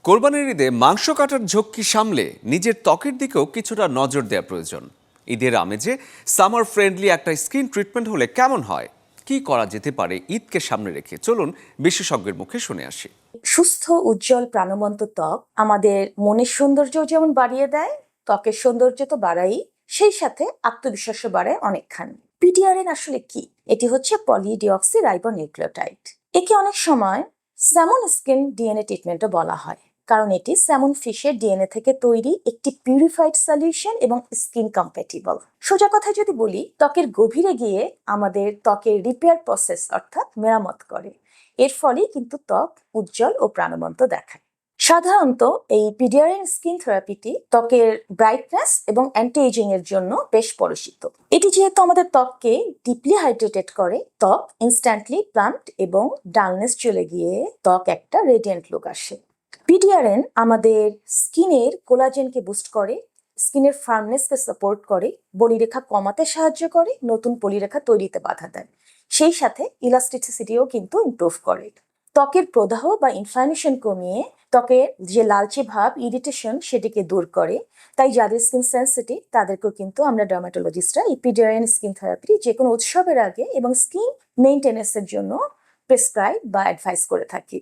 কোরবানির ঈদে মাংস কাটার ঝক্কি সামলে নিজের ত্বকের দিকেও কিছুটা নজর দেওয়া প্রয়োজন। ঈদের আমেজে সামার ফ্রেন্ডলি একটা স্কিন ট্রিটমেন্ট হলে কেমন হয়, কি করা যেতে পারে ঈদকে সামনে রেখে, চলুন বিশেষজ্ঞের মুখে শুনে আসি। সুস্থ উজ্জ্বল প্রাণবন্ত ত্বক আমাদের মনের সৌন্দর্য যেমন বাড়িয়ে দেয়, ত্বকের সৌন্দর্য তো বাড়াই, সেই সাথে আত্মবিশ্বাসও বাড়ায় অনেকখানি। পিডিআরএন আসলে কি? এটি হচ্ছে পলিডিঅক্সি রাইবোনিউক্লিওটাইড। একে অনেক সময় স্যামন স্কিন ডিএনএ ট্রিটমেন্টও বলা হয়, কারণ এটি স্যামন ফিশের ডিএনএ থেকে তৈরি একটি পিউরিফাইড সলিউশন এবং স্কিন কম্প্যাটিবল। সোজা কথায় যদি বলি, ত্বকের গভীরে গিয়ে আমাদের ত্বকের রিপেয়ার প্রসেস অর্থাৎ মেরামত করে। এর ফলে কিন্তু ত্বক উজ্জ্বল ও প্রাণবন্ত দেখায়। সাধারণত এই পিডিআরএন স্কিন থেরাপিটি ত্বকের ব্রাইটনেস এবং অ্যান্টি এজিং এর জন্য বেশ পরিচিত। এটি যেহেতু আমাদের ত্বককে ডিপলি হাইড্রেটেড করে, ত্বক ইনস্ট্যান্টলি প্লাম্পড এবং ডালনেস চলে গিয়ে ত্বক একটা রেডিয়েন্ট লুক আসে। পিডিআরএন আমাদের স্কিনের কোলাজেনকে বুস্ট করে, স্কিনের ফার্মনেসকে সাপোর্ট করে, বলিরেখা কমাতে সাহায্য করে, নতুন পলিরেখা তৈরিতে বাধা দেয়। সেই সাথে ইলাস্টিসিটিও কিন্তু ইমপ্রুভ করে। ত্বকের প্রদাহ বা ইনফ্লামেশন কমিয়ে ত্বকের যে লালচে ভাব, ইরিটেশন, সেটিকে দূর করে। তাই যাদের স্কিন সেন্সিটিভ তাদেরকেও কিন্তু আমরা ডার্মাটোলজিস্টরা এই পিডিআরএন স্কিন থেরাপি যে কোনো উৎসবের আগে এবং স্কিন মেইনটেনেন্সের জন্য প্রেসক্রাইব বা অ্যাডভাইস করে থাকি।